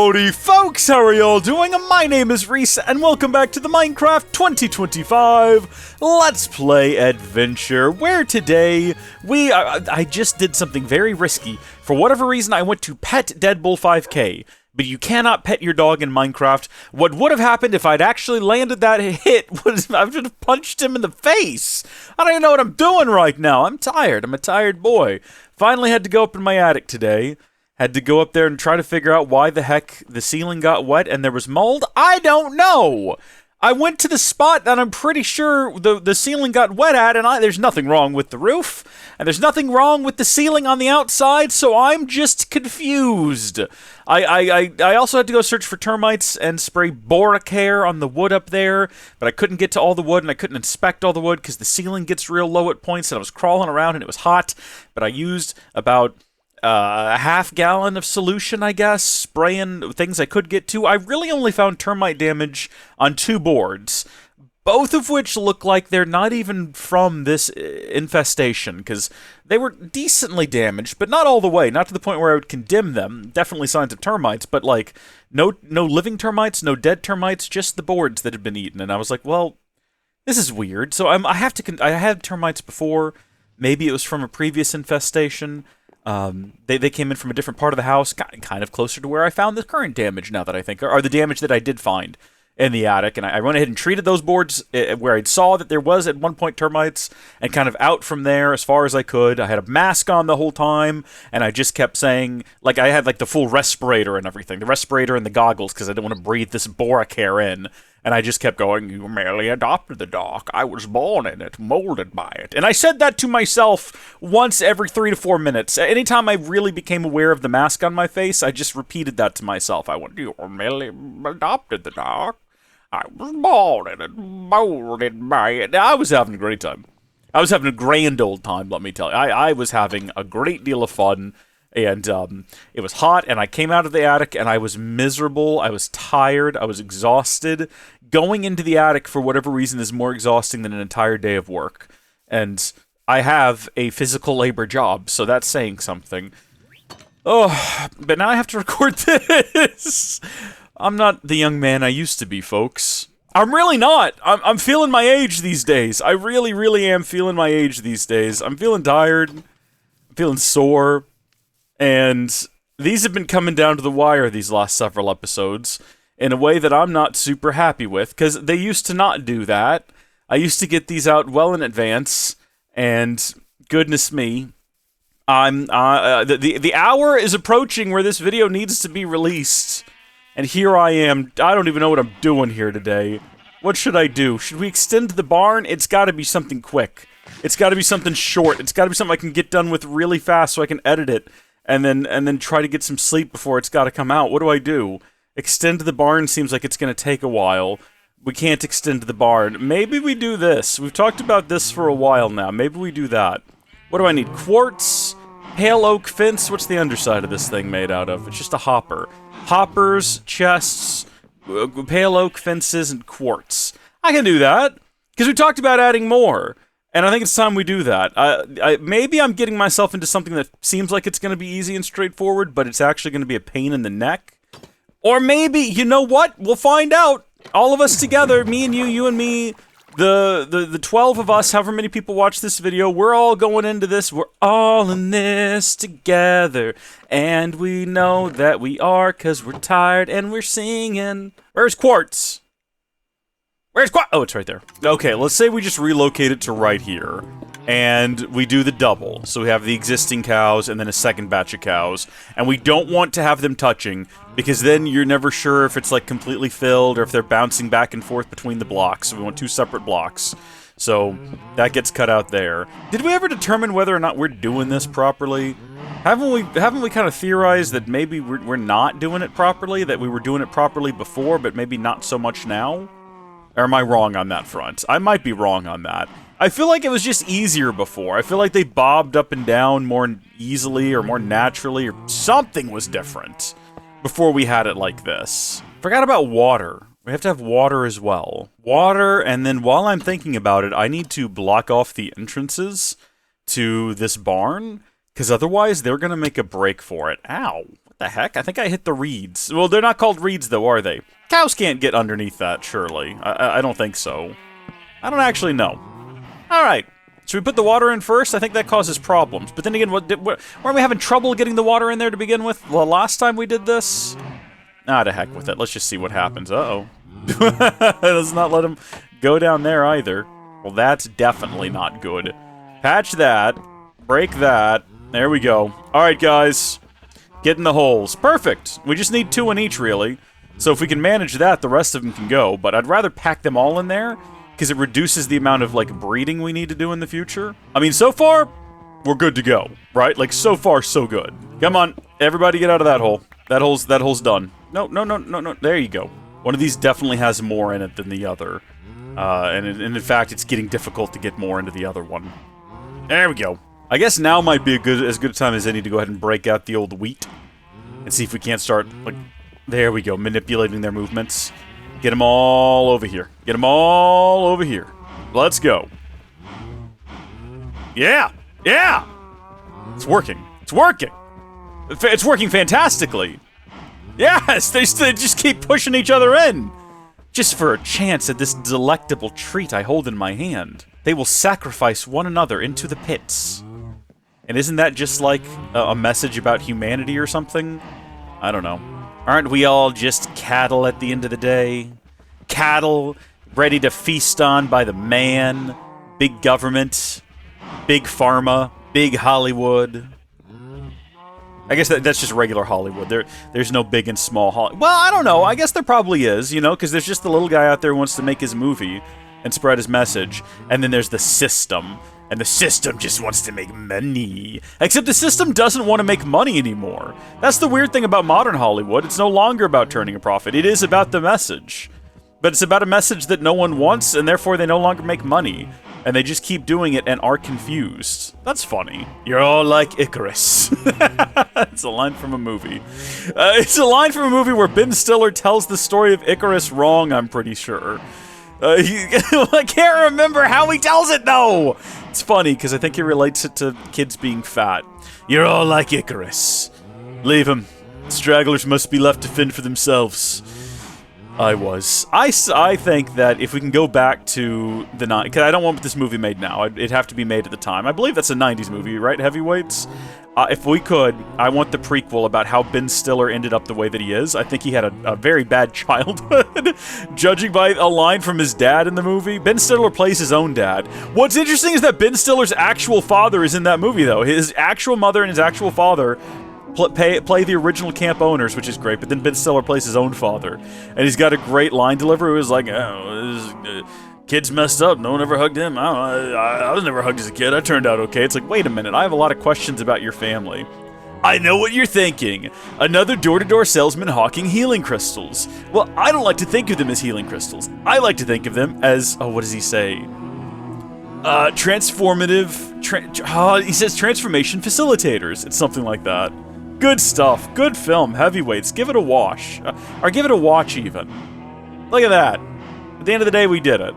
Howdy folks, how are y'all doing? My name is Rees, and welcome back to the Minecraft 2025 Let's Play Adventure, where today I just did something very risky. For whatever reason, I went to pet Deadbull 5K, but you cannot pet your dog in Minecraft. What would have happened if I'd actually landed that hit was I would have punched him in the face. I don't even know what I'm doing right now. I'm tired. I'm a tired boy. Finally had to go up in my attic today. Had to go up there and try to figure out why the heck the ceiling got wet and there was mold. I don't know! I went to the spot that I'm pretty sure the ceiling got wet at, and there's nothing wrong with the roof, and there's nothing wrong with the ceiling on the outside, so I'm just confused. I also had to go search for termites and spray boracare on the wood up there, but I couldn't get to all the wood, and I couldn't inspect all the wood because the ceiling gets real low at points, and I was crawling around, and it was hot, but I used about a half-gallon of solution, I guess, spraying things I could get to. I really only found termite damage on 2 boards, both of which look like they're not even from this infestation, because they were decently damaged, but not all the way, not to the point where I would condemn them. Definitely signs of termites, but like, no living termites, no dead termites, just the boards that had been eaten, and I was like, well, this is weird. So I had termites before. Maybe it was from a previous infestation. They came in from a different part of the house, kind of closer to where I found the current damage, now that I think, or the damage that I did find in the attic, and I went ahead and treated those boards where I saw that there was at one point termites, and kind of out from there as far as I could. I had a mask on the whole time, and I just kept saying, like, I had like the full respirator and everything, the respirator and the goggles, because I didn't want to breathe this boracare in. And I just kept going, you merely adopted the dog. I was born in it, molded by it. And I said that to myself once every 3 to 4 minutes. Anytime I really became aware of the mask on my face, I just repeated that to myself. I went, you merely adopted the dog. I was born in it, molded by it. I was having a great time. I was having a grand old time, let me tell you. I was having a great deal of fun. And it was hot, and I came out of the attic, and I was miserable, I was tired, I was exhausted. Going into the attic, for whatever reason, is more exhausting than an entire day of work. And I have a physical labor job, so that's saying something. Oh, but now I have to record this! I'm not the young man I used to be, folks. I'm really not! I'm feeling my age these days. I really, really am feeling my age these days. I'm feeling tired. I'm feeling sore. And these have been coming down to the wire these last several episodes in a way that I'm not super happy with, because they used to not do that. I used to get these out well in advance, and goodness me, the hour is approaching where this video needs to be released, and here I am. I don't even know what I'm doing here today. What should I do? Should we extend the barn? It's got to be something quick. It's got to be something short. It's got to be something I can get done with really fast so I can edit it. And then try to get some sleep before it's got to come out. What do I do? Extend the barn seems like it's going to take a while. We can't extend the barn. Maybe we do this. We've talked about this for a while now. Maybe we do that. What do I need? Quartz, pale oak fence. What's the underside of this thing made out of? It's just a hopper. Hoppers, chests, pale oak fences, and quartz. I can do that, because we talked about adding more. And I think it's time we do that. Maybe I'm getting myself into something that seems like it's going to be easy and straightforward, but it's actually going to be a pain in the neck. Or maybe, you know what? We'll find out. All of us together, me and you and me, the 12 of us, however many people watch this video, we're all going into this. We're all in this together. And we know that we are, because we're tired and we're singing. Where's Quartz? Where's Quartz? Oh, it's right there. Okay, let's say we just relocate it to right here, and we do the double. So we have the existing cows, and then a second batch of cows, and we don't want to have them touching, because then you're never sure if it's, like, completely filled, or if they're bouncing back and forth between the blocks, so we want 2 separate blocks. So, that gets cut out there. Did we ever determine whether or not we're doing this properly? Haven't we kind of theorized that maybe we're not doing it properly, that we were doing it properly before, but maybe not so much now? Or am I wrong on that front? I might be wrong on that. I feel like it was just easier before. I feel like they bobbed up and down more easily or more naturally, or something was different before we had it like this. Forgot about water. We have to have water as well. Water, and then while I'm thinking about it, I need to block off the entrances to this barn, because otherwise they're going to make a break for it. Ow. What the heck? I think I hit the reeds. Well, they're not called reeds, though, are they? Cows can't get underneath that, surely. I don't think so. I don't actually know. Alright. Should we put the water in first? I think that causes problems. But then again, weren't we having trouble getting the water in there to begin with the last time we did this? Ah, to heck with it. Let's just see what happens. Uh-oh. Let's not let him go down there either. Well, that's definitely not good. Patch that. Break that. There we go. Alright, guys. Get in the holes. Perfect. We just need 2 in each, really. So if we can manage that, the rest of them can go. But I'd rather pack them all in there, because it reduces the amount of, like, breeding we need to do in the future. I mean, so far, we're good to go, right? Like, so far, so good. Come on, everybody get out of that hole. That hole's done. No. There you go. One of these definitely has more in it than the other. And in fact, it's getting difficult to get more into the other one. There we go. I guess now might be as good a time as any to go ahead and break out the old wheat. And see if we can't start, like, there we go, manipulating their movements. Get them all over here. Get them all over here. Let's go. Yeah! Yeah! It's working. It's working! It's working fantastically. Yes! They just keep pushing each other in. Just for a chance at this delectable treat I hold in my hand. They will sacrifice one another into the pits. And isn't that just like a message about humanity or something? I don't know. Aren't we all just cattle at the end of the day? Cattle, ready to feast on by the man, big government, big pharma, big Hollywood. I guess that's just regular Hollywood. There's no big and small Hollywood. Well, I don't know. I guess there probably is, you know, because there's just the little guy out there who wants to make his movie and spread his message. And then there's the system. And the system just wants to make money. Except the system doesn't want to make money anymore. That's the weird thing about modern Hollywood. It's no longer about turning a profit. It is about the message. But it's about a message that no one wants, and therefore they no longer make money. And they just keep doing it and are confused. That's funny. You're all like Icarus. It's a line from a movie. It's a line from a movie where Ben Stiller tells the story of Icarus wrong, I'm pretty sure. I can't remember how he tells it, though! It's funny, because I think he relates it to kids being fat. You're all like Icarus. Leave him. Stragglers must be left to fend for themselves. I was. I think that if we can go back to the 90s, because I don't want this movie made now. It'd have to be made at the time. I believe that's a 90s movie, right, Heavyweights? If we could, I want the prequel about how Ben Stiller ended up the way that he is. I think he had a very bad childhood, judging by a line from his dad in the movie. Ben Stiller plays his own dad. What's interesting is that Ben Stiller's actual father is in that movie, though. His actual mother and his actual father play the original camp owners, which is great, but then Ben Stiller plays his own father. And he's got a great line delivery. It was like, oh, kid's messed up. No one ever hugged him. I was never hugged as a kid. I turned out okay. It's like, wait a minute. I have a lot of questions about your family. I know what you're thinking. Another door-to-door salesman hawking healing crystals. Well, I don't like to think of them as healing crystals. I like to think of them as, oh, what does he say? Transformative, he says transformation facilitators. It's something like that. Good stuff. Good film. Heavyweights. Give it a wash. Or give it a watch, even. Look at that. At the end of the day, we did it.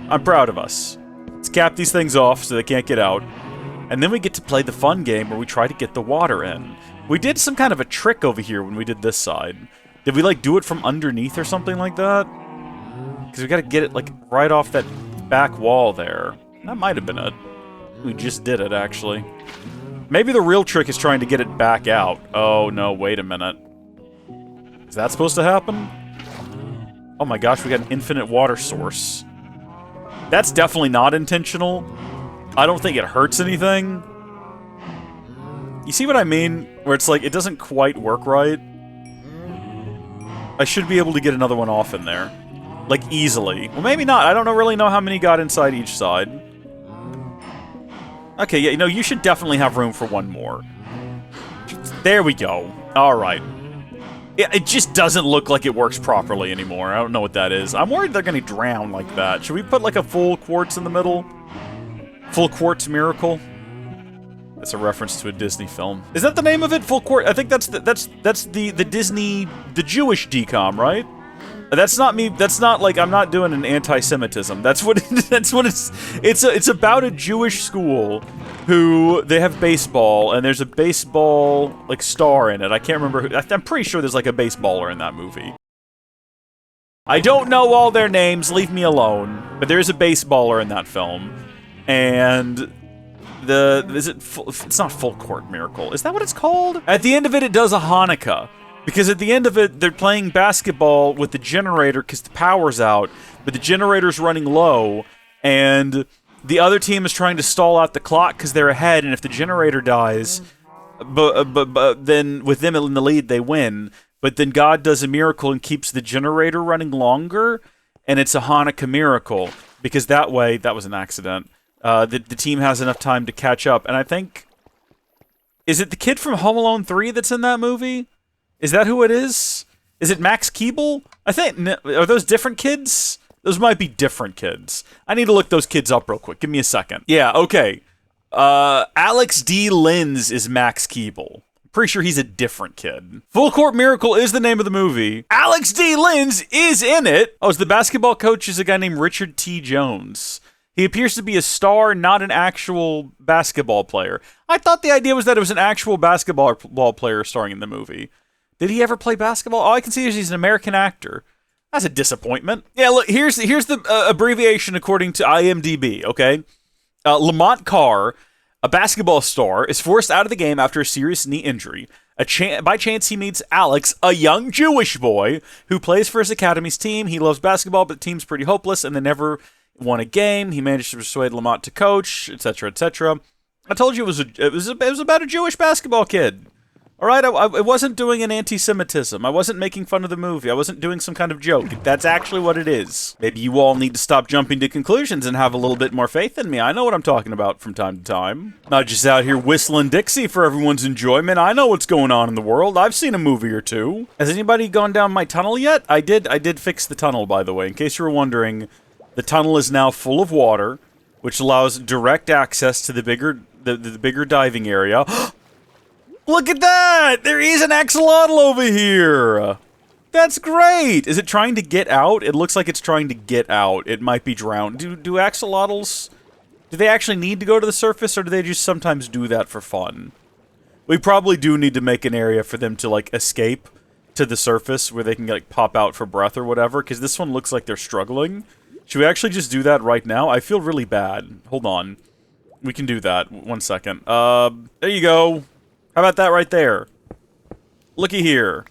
I'm proud of us. Let's cap these things off so they can't get out. And then we get to play the fun game where we try to get the water in. We did some kind of a trick over here when we did this side. Did we, like, do it from underneath or something like that? Because we gotta get it, like, right off that back wall there. That might have been it. We just did it, actually. Maybe the real trick is trying to get it back out. Oh, no, wait a minute. Is that supposed to happen? Oh my gosh, we got an infinite water source. That's definitely not intentional. I don't think it hurts anything. You see what I mean? Where it's like, it doesn't quite work right. I should be able to get another one off in there. Like, easily. Well, maybe not. I don't really know how many got inside each side. Okay, yeah, you know, you should definitely have room for one more. There we go. Alright. It just doesn't look like it works properly anymore. I don't know what that is. I'm worried they're gonna drown like that. Should we put, like, a full quartz in the middle? Full quartz miracle? That's a reference to a Disney film. Is that the name of it? Full quartz? I think that's the Disney, the Jewish decom, right? That's not me. That's not like I'm not doing an anti-Semitism. That's what it's about a Jewish school who, they have baseball, and there's a baseball, like, star in it. I can't remember who, I'm pretty sure there's, like, a baseballer in that movie. I don't know all their names, leave me alone, but there's a baseballer in that film, and it's not Full Court Miracle, is that what it's called? At the end of it, it does a Hanukkah, because at the end of it, they're playing basketball with the generator because the power's out, but the generator's running low, and the other team is trying to stall out the clock because they're ahead, and if the generator dies, but then with them in the lead, they win. But then God does a miracle and keeps the generator running longer, and it's a Hanukkah miracle, because that way, that was an accident, the team has enough time to catch up. And I think, is it the kid from Home Alone 3 that's in that movie? Is that who it is? Is it Max Keeble? I think, are those different kids? Those might be different kids. I need to look those kids up real quick. Give me a second. Yeah, okay. Alex D. Linz is Max Keeble. Pretty sure he's a different kid. Full Court Miracle is the name of the movie. Alex D. Linz is in it. Oh, the basketball coach is a guy named Richard T. Jones. He appears to be a star, not an actual basketball player. I thought the idea was that it was an actual basketball player starring in the movie. Did he ever play basketball? All I can see is he's an American actor. That's a disappointment. Yeah, look, here's the abbreviation according to IMDb, okay? Lamont Carr, a basketball star, is forced out of the game after a serious knee injury. By chance, he meets Alex, a young Jewish boy who plays for his academy's team. He loves basketball, but the team's pretty hopeless, and they never won a game. He managed to persuade Lamont to coach, etc., etc. I told you it was about a Jewish basketball kid. All right, I wasn't doing an anti-Semitism. I wasn't making fun of the movie. I wasn't doing some kind of joke. That's actually what it is. Maybe you all need to stop jumping to conclusions and have a little bit more faith in me. I know what I'm talking about from time to time. Not just out here whistling Dixie for everyone's enjoyment. I know what's going on in the world. I've seen a movie or two. Has anybody gone down my tunnel yet? I did fix the tunnel, by the way. In case you were wondering, the tunnel is now full of water, which allows direct access to the bigger diving area. Look at that! There is an axolotl over here! That's great! Is it trying to get out? It looks like it's trying to get out. It might be drowned. Do axolotls... Do they actually need to go to the surface, or do they just sometimes do that for fun? We probably do need to make an area for them to, like, escape to the surface where they can, like, pop out for breath or whatever, because this one looks like they're struggling. Should we actually just do that right now? I feel really bad. Hold on. We can do that. 1 second. There you go. How about that right there? Looky here.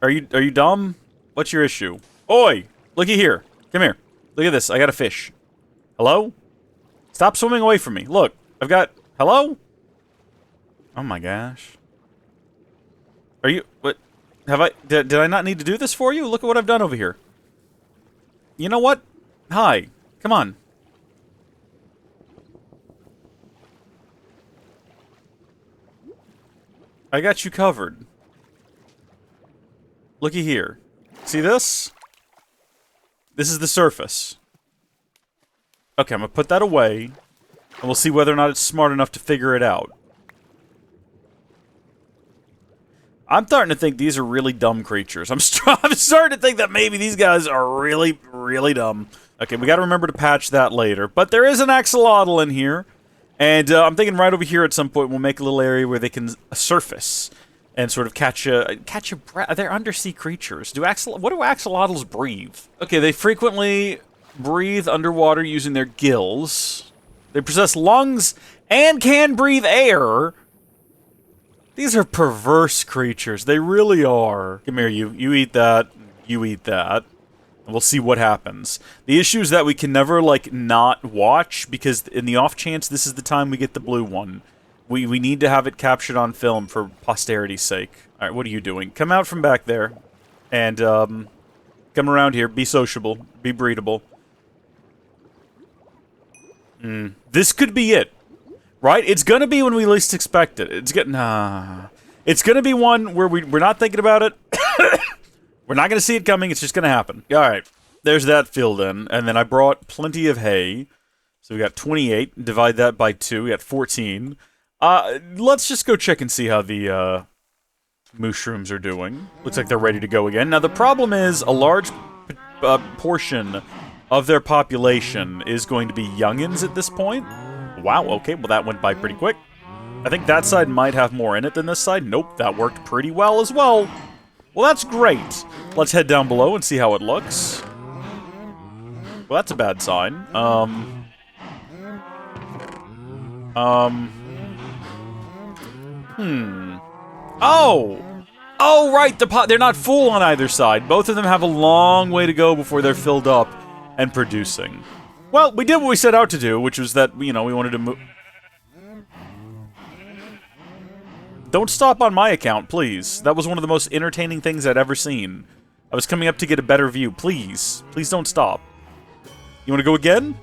Are you dumb? What's your issue? Oi! Looky here. Come here. Look at this. I got a fish. Hello? Stop swimming away from me. Look. I've got... Hello? Oh my gosh. Are you... What? Have I... Did I not need to do this for you? Look at what I've done over here. You know what? Hi. Come on. I got you covered. Looky here. See this? This is the surface. Okay, I'm gonna put that away, and we'll see whether or not it's smart enough to figure it out. I'm starting to think these are really dumb creatures. I'm starting to think that maybe these guys are really, really dumb. Okay, we gotta remember to patch that later. But there is an axolotl in here. And I'm thinking right over here at some point we'll make a little area where they can surface and sort of catch a breath. They're undersea creatures. What do axolotls breathe? Okay, they frequently breathe underwater using their gills. They possess lungs and can breathe air. These are perverse creatures. They really are. Come here, you. You eat that. You eat that. And we'll see what happens. The issue is that we can never, like, not watch, because in the off chance this is the time we get the blue one. We need to have it captured on film for posterity's sake. Alright, what are you doing? Come out from back there. And, come around here. Be sociable. Be breedable. This could be it. Right? It's gonna be when we least expect it. It's gonna be one where we're not thinking about it. We're not going to see it coming, it's just going to happen. Alright, there's that filled in, and then I brought plenty of hay. So we got 28, divide that by 2, we got 14. Let's just go check and see how the, Mooshrooms are doing. Looks like they're ready to go again. Now, the problem is, a large portion of their population is going to be youngins at this point. wow, okay, well that went by pretty quick. I think that side might have more in it than this side. Nope, that worked pretty well as well. Well, that's great. Let's head down below and see how it looks. Well, that's a bad sign. Oh! Oh, right, they're not full on either side. Both of them have a long way to go before they're filled up and producing. Well, we did what we set out to do, which was that, you know, we wanted to move... Don't stop on my account, please. That was one of the most entertaining things I'd ever seen. I was coming up to get a better view. Please. Please don't stop. You want to go again?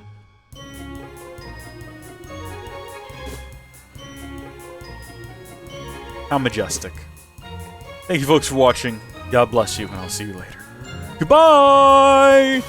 How majestic. Thank you folks for watching. God bless you, and I'll see you later. Goodbye!